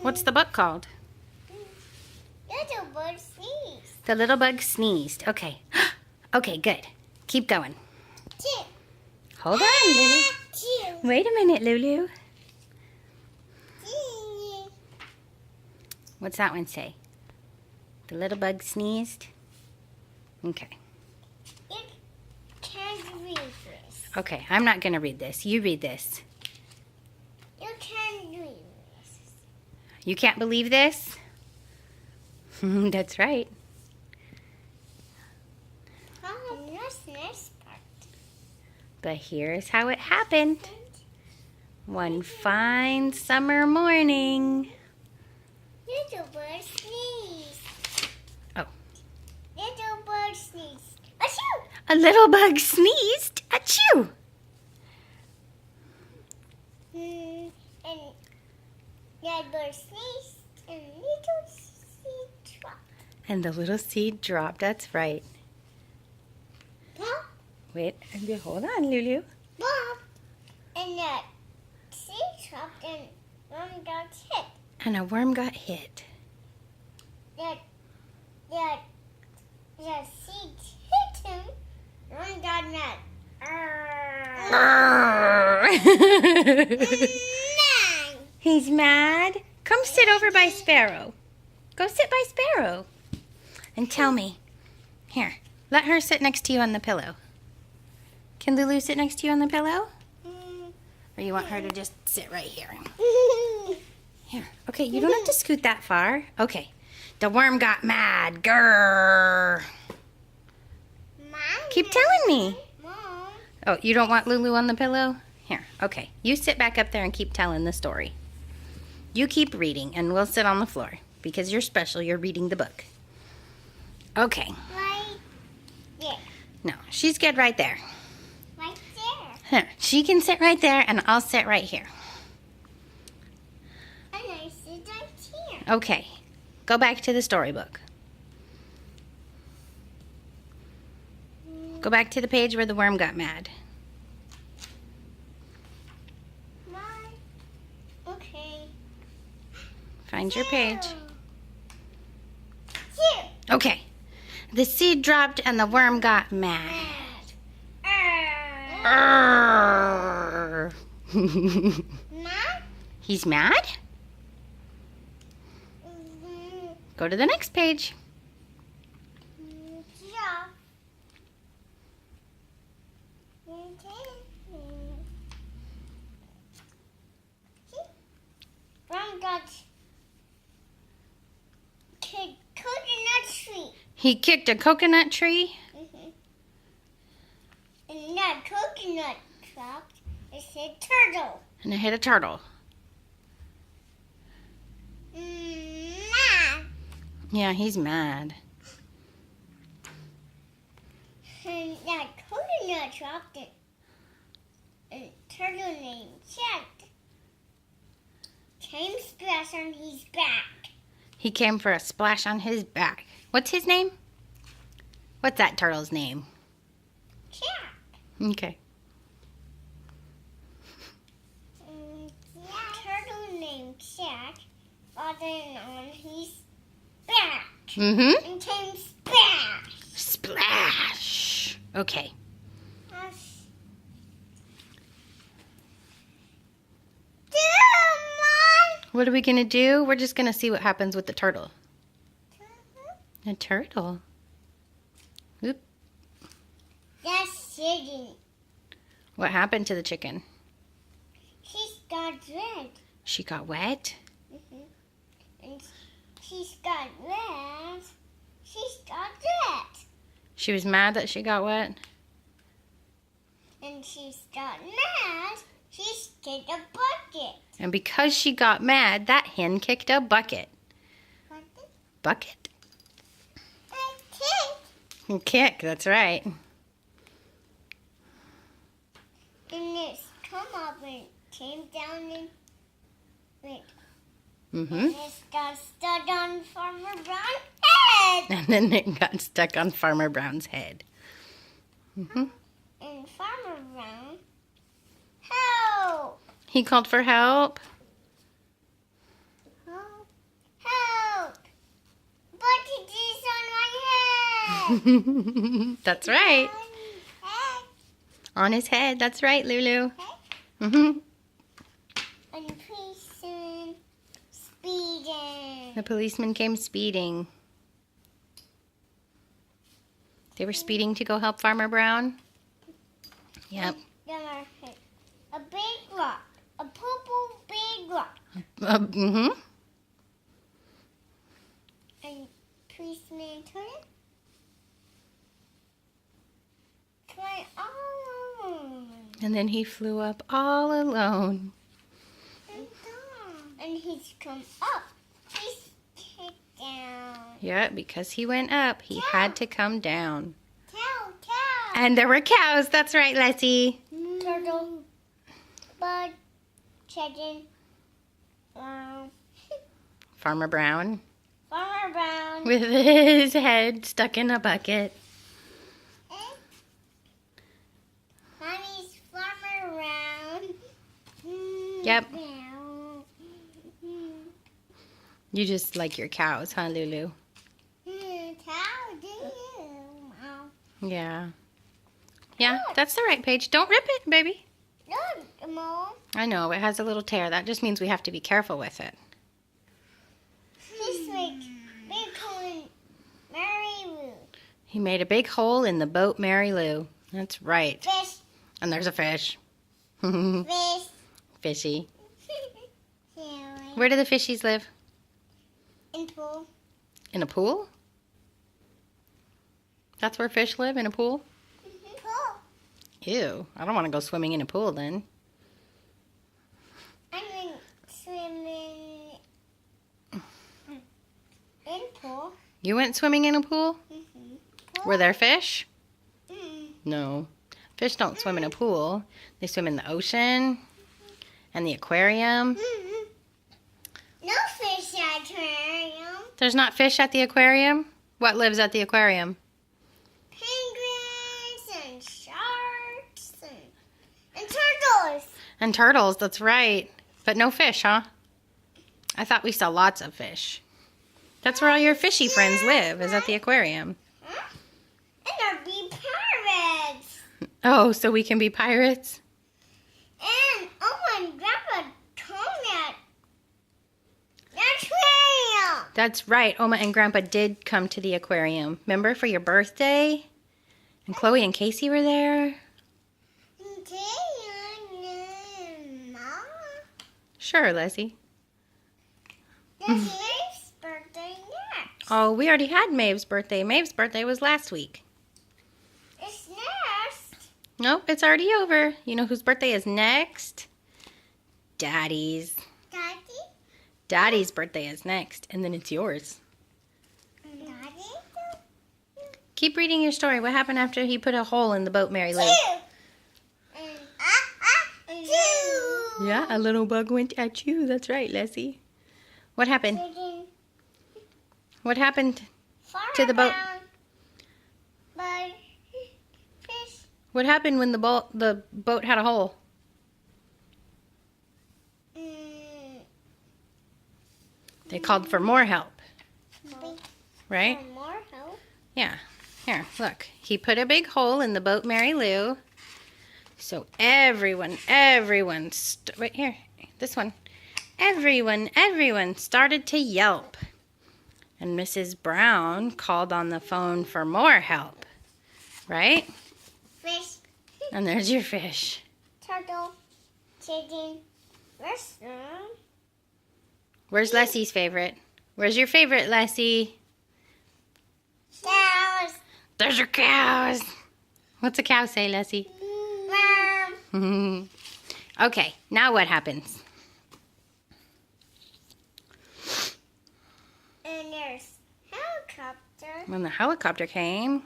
What's the book called? Little bird sneezed. The little bug sneezed. Okay. Okay, good. Keep going. Two. Hold on, Lulu. Two. Wait a minute, Lulu. Two. What's that one say? The little bug sneezed? Okay. You can't read this. Okay, I'm not going to read this. You read this. You can't read this. You can't believe this? That's right. And what's the next part? But here's how it happened. One fine summer morning. Little bird sneezed. Oh. Little bird sneezed. Achoo! A little bug sneezed. Achoo! And that bird sneezed and little seed dropped. And the little seed dropped. That's right. Pop, Wait, hold on, Lulu. pop. And that seed dropped and one got hit. And a worm got hit. That seed hit him. One got mad. Nine. He's mad. Come sit over by Sparrow. Go sit by Sparrow. And tell me. Here, let her sit next to you on the pillow. Can Lulu sit next to you on the pillow? Or you want her to just sit right here? Here. Okay, you don't have to scoot that far. Okay. The worm got mad. Grrr. Keep telling me. Mom. Oh, you don't want Lulu on the pillow? Here. Okay. You sit back up there and keep telling the story. You keep reading, and we'll sit on the floor. Because you're special. You're reading the book. Okay. Right there. No, she's good right there. Right there. Here. She can sit right there, and I'll sit right here. And I sit right here. Okay. Go back to the storybook. Go back to the page where the worm got mad. Mom. Okay. Find your page. Two. Okay. The seed dropped and the worm got mad. Arrgh. Mom. He's mad? Go to the next page. Yeah. One got kicked coconut tree. He kicked a coconut tree. And that coconut dropped. It said turtle. And it hit a turtle. Mom. Yeah, he's mad. And that coconut dropped it. A turtle named Jack came splash on his back. He came for a splash on his back. What's his name? What's that turtle's name? Jack. Okay. Turtle named Jack got in on his back Mm-hmm. and came splash. Splash. Okay. What are we going to do? We're just going to see what happens with the turtle. A turtle? Oop. That's sitting. What happened to the chicken? She's got red. She got wet? And she's got red. She's got red. She was mad that she got wet? And she's got mad. She's kicked a bucket. And because she got mad, that hen kicked a bucket. Bucket? I kicked. Kick, that's right. And it's come up and came down and went. Mm-hmm. And it's got stuck on Farmer Brown's head. And then it got stuck on Farmer Brown's head. Mm-hmm. And Farmer Brown, help! He called for help. Help. That's right. Head. On his head. That's right, Lulu. Head. Mm-hmm. And person speeding. The policeman came speeding. They were speeding to go help Farmer Brown. Yep. Then I hit a big rock. A purple big rock. Mm-hmm. And policeman turn it. Fly all alone. And then he flew up all alone. And down. And he's come up. He's kicked down. Yeah, because he went up, he had to come down. Cow. And there were cows. That's right, Leslie. Turtle. Bud. Chicken. Farmer Brown Farmer Brown. with his head stuck in a bucket. Mommy's Farmer Brown. Yep. You just like your cows, huh, Lulu? Cow, do you? Yeah. Yeah, that's the right page. Don't rip it, baby. Look, Mom. I know, it has a little tear. That just means we have to be careful with it. This week, big one, Mary Lou. He made a big hole in the boat Mary Lou. That's right. Fish, And there's a fish. fish. Fishy. Sailing. Where do the fishies live? In pool. In a pool? That's where fish live, in a pool? Pool. Ew, I don't want to go swimming in a pool then. I mean, swimming in pool. You went swimming in a pool? Pool. Were there fish? Mm. No. Fish don't swim in a pool. They swim in the ocean and the aquarium. No fish aquarium. There's not fish at the aquarium? What lives at the aquarium? Penguins and sharks and turtles. And turtles, that's right. But no fish, huh? I thought we saw lots of fish. That's where all your fishy friends live, is at the aquarium. Huh? And there'll be pirates. Oh, so we can be pirates? And my grandpa told me at the aquarium. That's right. Oma and Grandpa did come to the aquarium. Remember for your birthday? And Chloe and Casey were there? Mom, Sure, Leslie. that's Maeve's birthday next. Oh, we already had Maeve's birthday. Maeve's birthday was last week. It's next. Nope, it's already over. You know whose birthday is next? Daddy's. Daddy? Daddy's birthday is next, and then it's yours. Daddy? Keep reading your story. What happened after he put a hole in the boat, Mary Lou? Two. Yeah, a little bug went at you. That's right, Leslie. What happened? What happened? To the boat. But fish. What happened when the boat had a hole? They called for more help, right? More help. Yeah. Here, look. He put a big hole in the boat Mary Lou. So everyone, right here, this one. Everyone started to yelp. And Mrs. Brown called on the phone for more help, right? Fish. And there's your fish. Turtle. Chicken. Restaurant. Where's Leslie's favorite? Where's your favorite, Leslie? Cows. There's your cows. What's a cow say, Leslie? Mom. Okay, now what happens? And there's helicopter. When the helicopter came,